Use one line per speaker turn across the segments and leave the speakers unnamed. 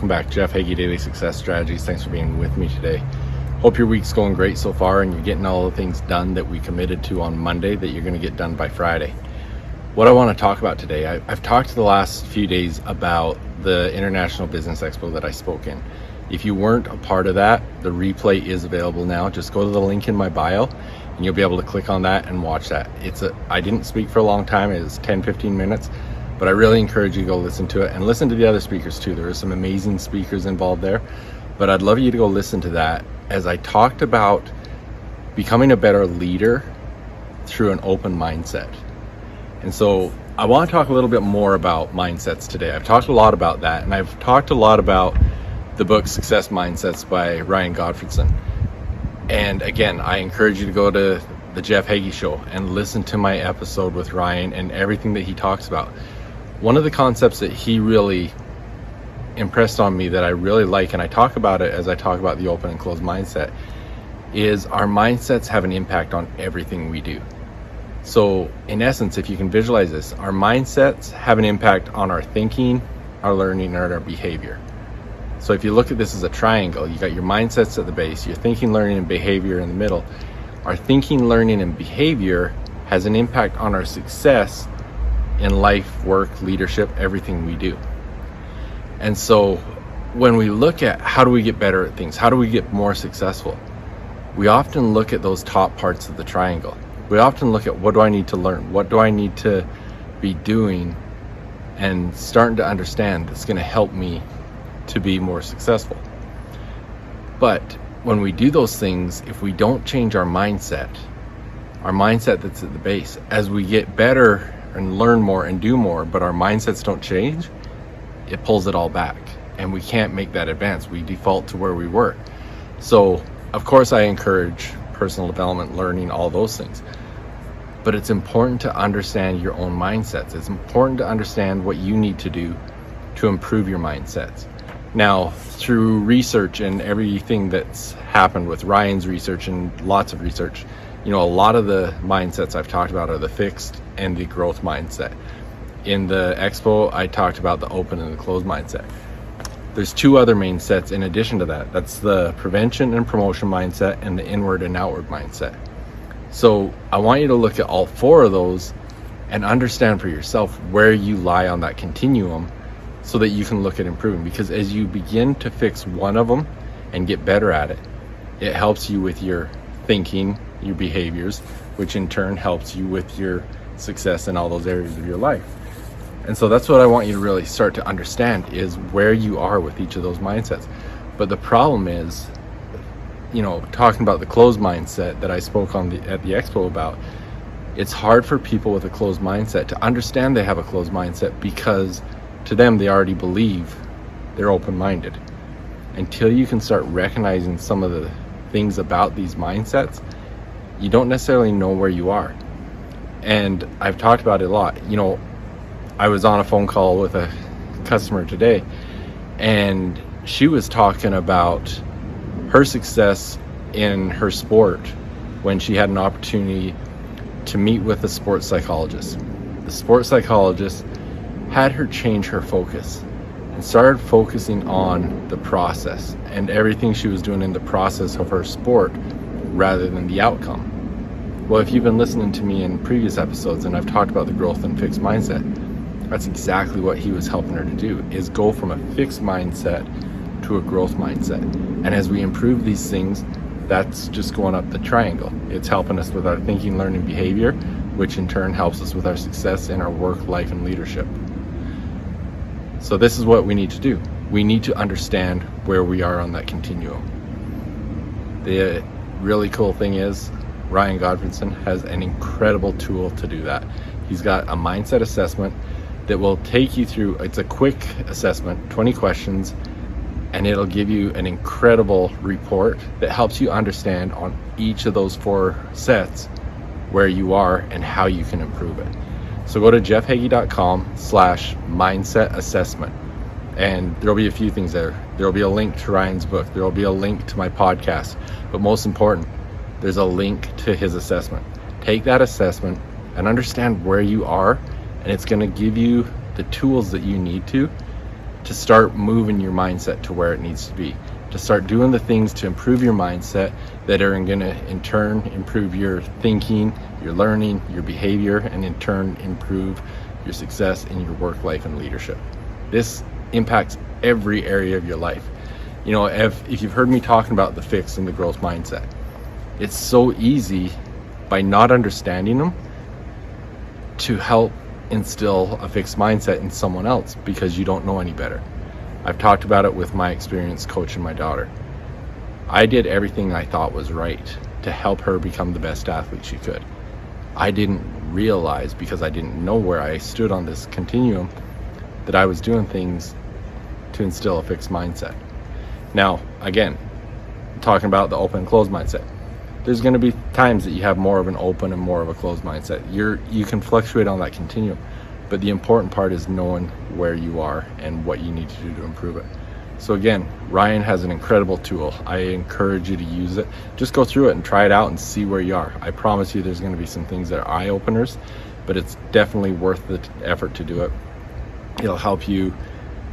welcome back. Jeff Heggie, Daily Success Strategies. Thanks for being with me today. Hope your week's going great so far and you're getting all the things done that we committed to on Monday that you're going to get done by Friday. What I want to talk about today, I've talked the last few days about the International Business Expo that I spoke in. If you weren't a part of that, the replay is available now. Just go to the link in my bio and you'll be able to click on that and watch that. I didn't speak for a long time. It was 10-15 minutes. But I really encourage you to go listen to it and listen to the other speakers too. There are some amazing speakers involved there, but I'd love you to go listen to that as I talked about becoming a better leader through an open mindset. And so I want to talk a little bit more about mindsets today. I've talked a lot about that, and I've talked a lot about the book Success Mindsets by Ryan Gottfredson. And again, I encourage you to go to the Jeff Heggie Show and listen to my episode with Ryan and everything that he talks about. One of the concepts that he really impressed on me that I really like, and I talk about it as I talk about the open and closed mindset, is our mindsets have an impact on everything we do. So in essence, if you can visualize this, our mindsets have an impact on our thinking, our learning, and our behavior. So if you look at this as a triangle, you got your mindsets at the base, your thinking, learning, and behavior in the middle. Our thinking, learning, and behavior has an impact on our success in life, work, leadership, everything we do. And so when we look at how do we get better at things, how do we get more successful, we often look at those top parts of the triangle. We often look at what do I need to learn? What do I need to be doing and starting to understand that's going to help me to be more successful. But when we do those things, if we don't change our mindset that's at the base, as we get better and learn more and do more, but our mindsets don't change, it pulls it all back and we can't make that advance. We default to where we were. So of course I encourage personal development, learning, all those things, but it's important to understand your own mindsets. It's important to understand what you need to do to improve your mindsets. Now, through research and everything that's happened with Ryan's research and lots of research, a lot of the mindsets I've talked about are the fixed and the growth mindset. In the expo, I talked about the open and the closed mindset. There's two other main sets in addition to that. That's the prevention and promotion mindset and the inward and outward mindset. So I want you to look at all four of those and understand for yourself where you lie on that continuum so that you can look at improving. Because as you begin to fix one of them and get better at it, it helps you with your thinking, your behaviors, which in turn helps you with your success in all those areas of your life. And so that's what I want you to really start to understand is where you are with each of those mindsets. But the problem is, talking about the closed mindset that I spoke on at the expo about, it's hard for people with a closed mindset to understand they have a closed mindset because to them they already believe they're open-minded. Until you can start recognizing some of the things about these mindsets, you don't necessarily know where you are. And I've talked about it a lot. I was on a phone call with a customer today and she was talking about her success in her sport when she had an opportunity to meet with a sports psychologist. The sports psychologist had her change her focus and started focusing on the process and everything she was doing in the process of her sport rather than the outcome. Well, if you've been listening to me in previous episodes and I've talked about the growth and fixed mindset, that's exactly what he was helping her to do, is go from a fixed mindset to a growth mindset. And as we improve these things, that's just going up the triangle. It's helping us with our thinking, learning, behavior, which in turn helps us with our success in our work, life, and leadership. So this is what we need to do. We need to understand where we are on that continuum. The really cool thing is Ryan Gottfredson has an incredible tool to do that. He's got a mindset assessment that will take you through, it's a quick assessment, 20 questions, and it'll give you an incredible report that helps you understand on each of those four sets where you are and how you can improve it. So go to jeffhaggie.com/mindset assessment, and there'll be a few things there. There'll be a link to Ryan's book. There'll be a link to my podcast, but most important, there's a link to his assessment. Take that assessment and understand where you are, and it's going to give you the tools that you need to to start moving your mindset to where it needs to be, to start doing the things to improve your mindset that are going to in turn improve your thinking, your learning, your behavior, and in turn improve your success in your work life and leadership. This impacts every area of your life. You know, if you've heard me talking about the fixed and the growth mindset, it's so easy by not understanding them to help instill a fixed mindset in someone else because you don't know any better. I've talked about it with my experience coaching my daughter. I did everything I thought was right to help her become the best athlete she could. I didn't realize, because I didn't know where I stood on this continuum, that I was doing things to instill a fixed mindset. Now, again, talking about the open and closed mindset, there's going to be times that you have more of an open and more of a closed mindset. You can fluctuate on that continuum, but the important part is knowing where you are and what you need to do to improve it. So again, Ryan has an incredible tool. I encourage you to use it. Just go through it and try it out and see where you are. I promise you there's going to be some things that are eye-openers, but it's definitely worth the effort to do it. It'll help you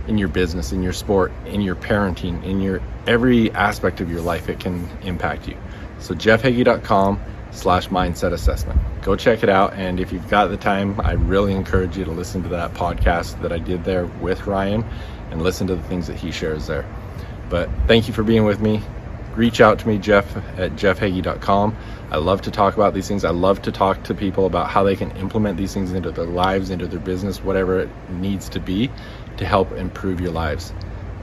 in your business, in your sport, in your parenting, in your every aspect of your life. It can impact you. So jeffheggie.com/mindset assessment. Go check it out. And if you've got the time, I really encourage you to listen to that podcast that I did there with Ryan and listen to the things that he shares there. But thank you for being with me. Reach out to me, Jeff at jeffheggie.com. I love to talk about these things. I love to talk to people about how they can implement these things into their lives, into their business, whatever it needs to be to help improve your lives.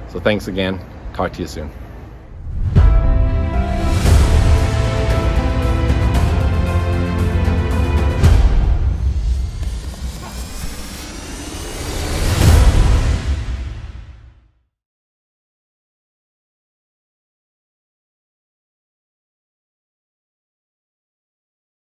So thanks again. Talk to you soon.